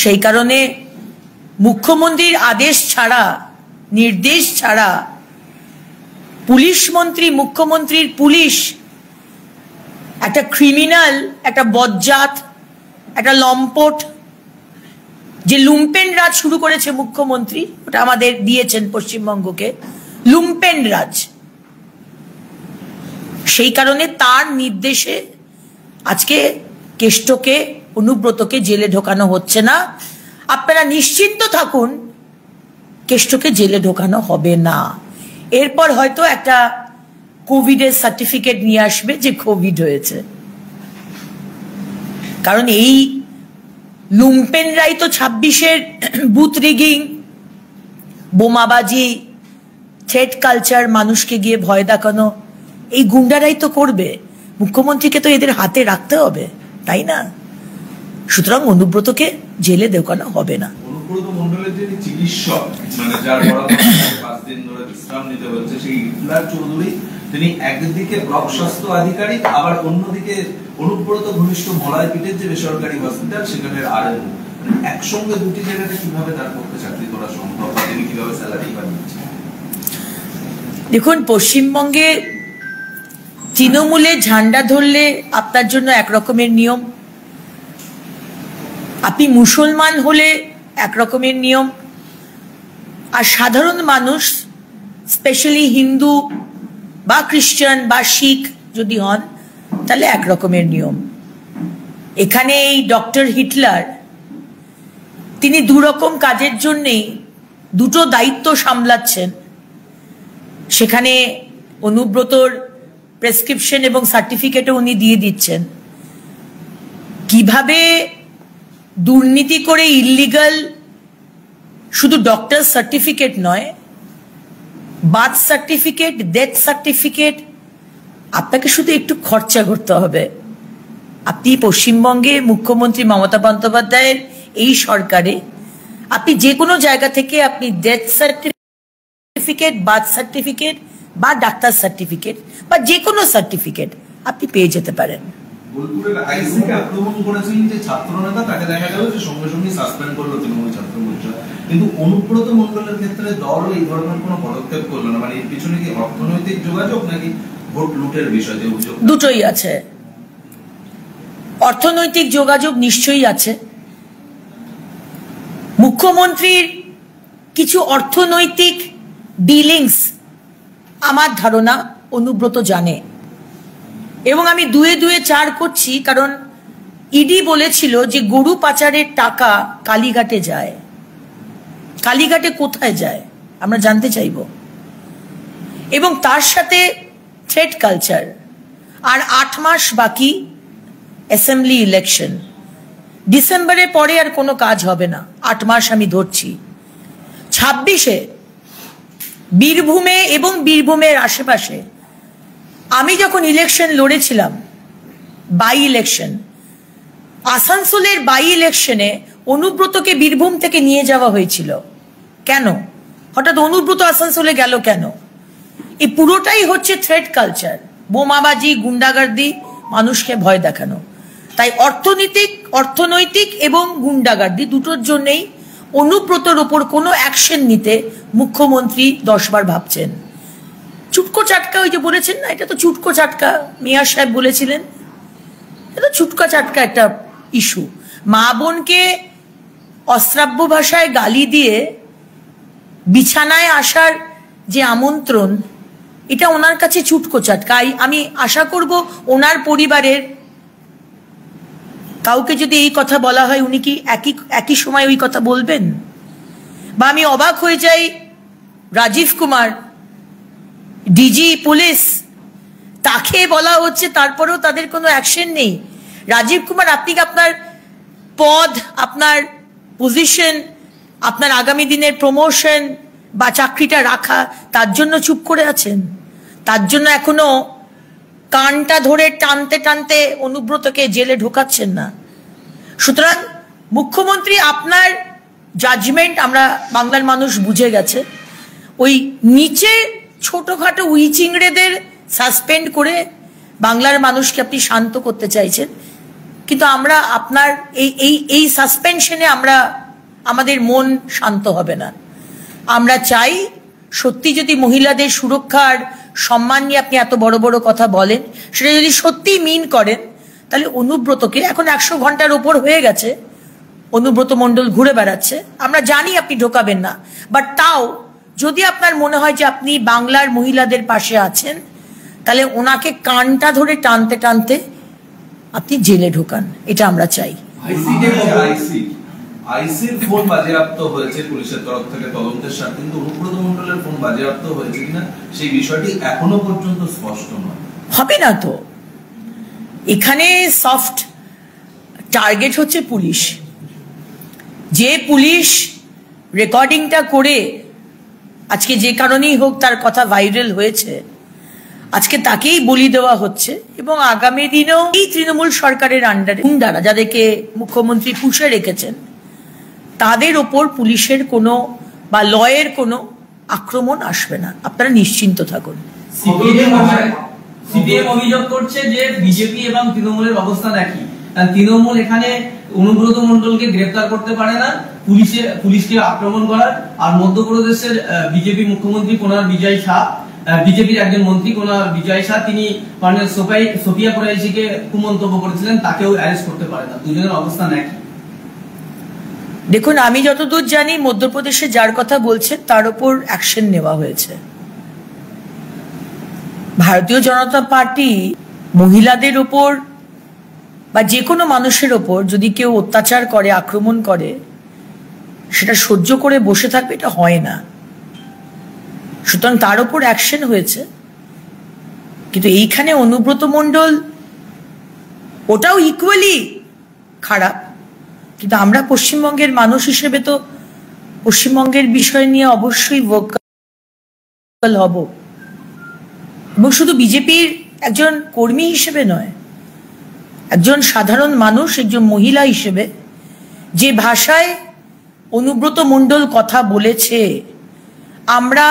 সেই কারণে মুখ্যমন্ত্রীর আদেশ ছাড়া, নির্দেশ ছাড়া পুলিশ মন্ত্রী, মুখ্যমন্ত্রীর পুলিশ একটা ক্রিমিনাল, একটা বজ্জাত, একটা লম্পট, যে লুম্পেন রাজ শুরু করেছে মুখ্যমন্ত্রী, ওটা আমাদের দিয়েছেন পশ্চিমবঙ্গকে, লুম্পেন রাজ। সেই কারণে তার নির্দেশে আজকে কেষ্টকে, অনুব্রতকে জেলে ঢোকানো হচ্ছে না। আপনারা নিশ্চিন্ত থাকুন, কেষ্টকে জেলে ঢোকানো হবে না। এরপর হয়তো একটা কোভিডের সার্টিফিকেট নিয়ে আসবে যে কোভিড হয়েছে, কারণ এই লুম্পেনরাই তো 26-এর বুথ রিগিং, বোমাবাজি, থ্রেট কালচার, মানুষকে গিয়ে ভয় দেখানো, এই গুন্ডারাই তো করবে। মুখ্যমন্ত্রীকে তো এদের হাতে রাখতে হবে, তাই না? সুতরাং অনুব্রতকে জেলে ঢোকানো হবে না। অনুব্রত মণ্ডলের যিনি চিকিৎসক, মানে যার পরামর্শে 5 দিন ধরে বিশ্রাম নিতে হচ্ছে, সেই ইফলার চৌধুরী, তিনি একদিকে ব্লক স্বাস্থ্য আধিকারিক, আবার অন্যদিকে অনুব্রত ঘনিষ্ঠ মলয়পীঠের যে বেসরকারি হসপিটাল, সেখানের আরএমও। একসঙ্গে দুটি জায়গাতে কিভাবে তার পক্ষে চাকরি করা সম্ভব, বা তিনি কিভাবে স্যালারি পাচ্ছেন? দেখুন, পশ্চিমবঙ্গে তৃণমূলের ঝান্ডা ধরলে আপনার জন্য একরকমের নিয়ম, আপনি মুসলমান হলে একরকমের নিয়ম, আর সাধারণ মানুষ, স্পেশালি হিন্দু বা খ্রিস্টান বা শিখ যদি হন, তাহলে একরকমের নিয়ম। এখানে এই ডক্টর হিটলার, তিনি দুরকম কাজের জন্যেই দুটো দায়িত্ব সামলাচ্ছেন। সেখানে অনুব্রতর প্রেসক্রিপশন এবং সার্টিফিকেটও উনি দিয়ে দিচ্ছেন। কিভাবে দুর্নীতি করে ইল্লিগাল, শুধু ডক্টর সার্টিফিকেট নয়, বার্থ সার্টিফিকেট, ডেথ সার্টিফিকেট, আপনাকে শুধু একটু খরচা করতে হবে। আপনি পশ্চিমবঙ্গে মুখ্যমন্ত্রী মমতা বন্দ্যোপাধ্যায়ের এই সরকারে আপনি যে কোনো জায়গা থেকে আপনি ডেথ সার্টিফিকেট, বার্থ সার্টিফিকেট বা ডাক্তার সার্টিফিকেট বা যে কোনো সার্টিফিকেট আপনি পেয়ে যেতে পারেন। বোলপুরের আইসিকে আক্রমণ করেছিলেন যে ছাত্রনেতা, তাকে দেখা গেল যে সঙ্গে সঙ্গে সাসপেন্ড করলো তৃণমূল ছাত্র পরিষদ, কিন্তু অনুব্রত মণ্ডলের ক্ষেত্রে দল এই ধরনের কোনো পদক্ষেপ করলো না। মানে এর পিছনে কি অর্থনৈতিক যোগাযোগ নাকি ভোট লুটের বিষয়? দুটোই আছে। অর্থনৈতিক যোগাযোগ নিশ্চয়ই আছে। মুখ্যমন্ত্রীর কিছু অর্থনৈতিক ডিলিংস আমার ধারণা অনুব্রত জানে, এবং আমি দুয়ে দুয়ে 4 করছি, কারণ ইডি বলেছিল যে গরু পাচারের টাকা কালীঘাটে যায়। কালীঘাটে কোথায় যায় আমরা জানতে চাইব। এবং তার সাথে থ্রেট কালচার, আর 8 মাস বাকি অ্যাসেম্বলি ইলেকশন। ডিসেম্বরের পরে আর কোনো কাজ হবে না, 8 মাস আমি ধরছি। 26-এ বীরভূমে এবং বীরভূমের আশেপাশে আমি যখন ইলেকশন লড়েছিলাম, বাই ইলেকশন, আসানসোলের বাই ইলেকশনে অনুব্রতকে বীরভূম থেকে নিয়ে যাওয়া হয়েছিল। কেন হঠাৎ অনুব্রত আসানসোলে গেল কেন? এই পুরোটাই হচ্ছে থ্রেট কালচার, বোমাবাজি, গুন্ডাগার্দি, মানুষকে ভয় দেখানো। তাই অর্থনৈতিক এবং গুন্ডাগার্দি দুটোর জন্যই অনুব্রতর ওপর কোনো অ্যাকশন নিতে মুখ্যমন্ত্রী 10 বার ভাবছেন। চুটকো চাটকা, ওই যে বলেছেন না, এটা তো চুটকো চাটকা, মিয়া সাহেব বলেছিলেন, এটা চুটকা চাটকা একটা ইস্যু। মা বোনকে অশ্রাব্য ভাষায় গালি দিয়ে বিছানায় আসার যে আমন্ত্রণ, এটা ওনার কাছে চুটকো চাটকা। আমি আশা করব ওনার পরিবারের কাউকে যদি এই কথা বলা হয়, উনি কি একই সময় ওই কথা বলবেন? বা আমি অবাক হয়ে যাই, রাজীব কুমার ডিজি পুলিশ, তাকে বলা হচ্ছে, তারপরেও তাদের কোনো অ্যাকশন নেই। রাজীব কুমার, আপনি কি আপনার পদ, আপনার পজিশন, আপনার আগামী দিনের প্রমোশন বা চাকরিটা রাখা, তার জন্য চুপ করে আছেন? তার জন্য এখনো কানটা ধরে টানতে টানতে অনুব্রতকে জেলে ঢোকাচ্ছেন না। সুতরাং মুখ্যমন্ত্রী, আপনার জাজমেন্ট আমরা বাংলার মানুষ বুঝে গেছে। ওই নিচে ছোটখাটো উইচিংড়েদের সাসপেন্ড করে বাংলার মানুষকে আপনি শান্ত করতে চাইছেন, কিন্তু আমরা আপনার এই সাসপেনশনে আমরা আমাদের মন শান্ত হবে না। আমরা চাই সত্যি যদি মহিলাদের সুরক্ষার সম্মান নিয়ে আপনি এত বড় বড় কথা বলেন, সেটা যদি সত্যি মিন করেন, তাহলে অনুব্রতকে, এখন 100 ঘন্টার ওপর হয়ে গেছে অনুব্রত মণ্ডল ঘুরে বেড়াচ্ছে, আমরা জানি আপনি ঢোকাবেন না, বাট তাও যদি আপনার মনে হয় যে আপনি বাংলার মহিলাদের পাশে আছেন, তাহলে ওনাকে কানটা ধরে টানতে টানতে আপনি জেলে ঢোকান, এটা আমরা চাই। আইসির ফোন বাজেয়াপ্ত হয়েছে পুলিশের তরফ থেকে তদন্তের সাথে, কিন্তু অনুব্রত মণ্ডলের ফোন বাজেয়াপ্ত হয়েছে কিনা সেই বিষয়টি এখনো পর্যন্ত স্পষ্ট নয়। হবে না তো, এখানে সফট টার্গেট হচ্ছে পুলিশ। যে পুলিশ রেকর্ডিংটা করে আজকে যে কারণেই হোক তার কথা ভাইরাল হয়েছে, আজকে তাকেই বলি দেওয়া হচ্ছে, এবং আগামী দিনেও এই তৃণমূল সরকারের আন্ডারে গুন্ডারা যাদেরকে মুখ্যমন্ত্রী পুষে রেখেছেন, তাদের ওপর পুলিশের কোনো বা লয়ের কোনো আক্রমণ আসবে না, আপনারা নিশ্চিন্ত থাকুন। সিপিএম অভিযোগ করছে যে বিজেপি এবং তৃণমূলের অবস্থান একই, তৃণমূল এখানে অনুব্রত মণ্ডলকে গ্রেফতার করতে পারে না, পুলিশকে আক্রমণ করার, আর মধ্যপ্রদেশের বিজেপি মুখ্যমন্ত্রী কোনার বিজয় শাহ, বিজেপির একজন মন্ত্রী কোনার বিজয় শাহ, তিনি কর্নেল সোফিয়া কুরাইশিকে কুমন্তব্য করেছিলেন, তাকেও অ্যারেস্ট করতে পারে না, দুজনের অবস্থান একই। দেখুন, আমি যতদূর জানি মধ্যপ্রদেশে যার কথা বলছেন তার উপর অ্যাকশন নেওয়া হয়েছে। ভারতীয় জনতা পার্টি মহিলাদের ওপর বা যে কোনো মানুষের ওপর যদি কেউ অত্যাচার করে, আক্রমণ করে, সেটা সহ্য করে বসে থাকবে, এটা হয় না। সুতরাং তার ওপর অ্যাকশন হয়েছে, কিন্তু এইখানে অনুব্রত মণ্ডল ওটাও ইকুয়ালি খারাপ। কিন্তু আমরা পশ্চিমবঙ্গের মানুষ হিসেবে তো পশ্চিমবঙ্গের বিষয় নিয়ে অবশ্যই ভোকাল হব, এবং শুধু বিজেপির একজন কর্মী হিসেবে নয়, একজন সাধারণ মানুষ, একজন মহিলা হিসেবে যে ভাষায় অনুব্রত মণ্ডল কথা বলেছে, আমরা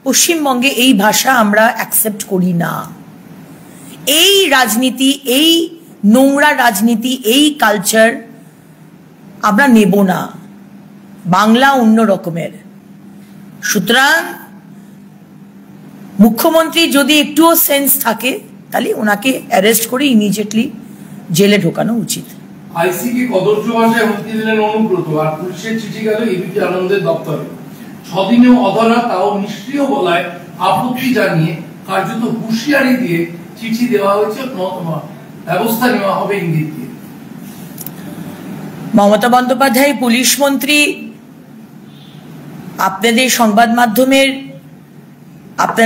পশ্চিমবঙ্গে এই ভাষা আমরা অ্যাকসেপ্ট করি না। এই রাজনীতি, এই নোংরা রাজনীতি, এই কালচার আমরা নেব না। বাংলা অন্য রকমের। সুতরাং মুখ্যমন্ত্রী যদি একটুও সেন্স থাকে, তাহলে ওনাকে অ্যারেস্ট করে ইমিডিয়েটলি জেলে ঢোকানো উচিত। আইসিকে কদর্য ভাষায় হুমকি দিলেন অনুব্রত, আর পুলিশের চিঠি গেল এবিপি আনন্দের দপ্তরে। 6 দিনেও অধরা, তাও নিষ্ক্রিয় বলায় আপত্তি জানিয়ে কার্যত হুঁশিয়ারি দিয়ে চিঠি দেওয়া হয়েছে, ব্যবস্থা নেওয়া হবে ইঙ্গিত দিয়ে। মমতা বন্দ্যোপাধ্যায় পুলিশ মন্ত্রী আপনাদের সংবাদ মাধ্যমের আপনার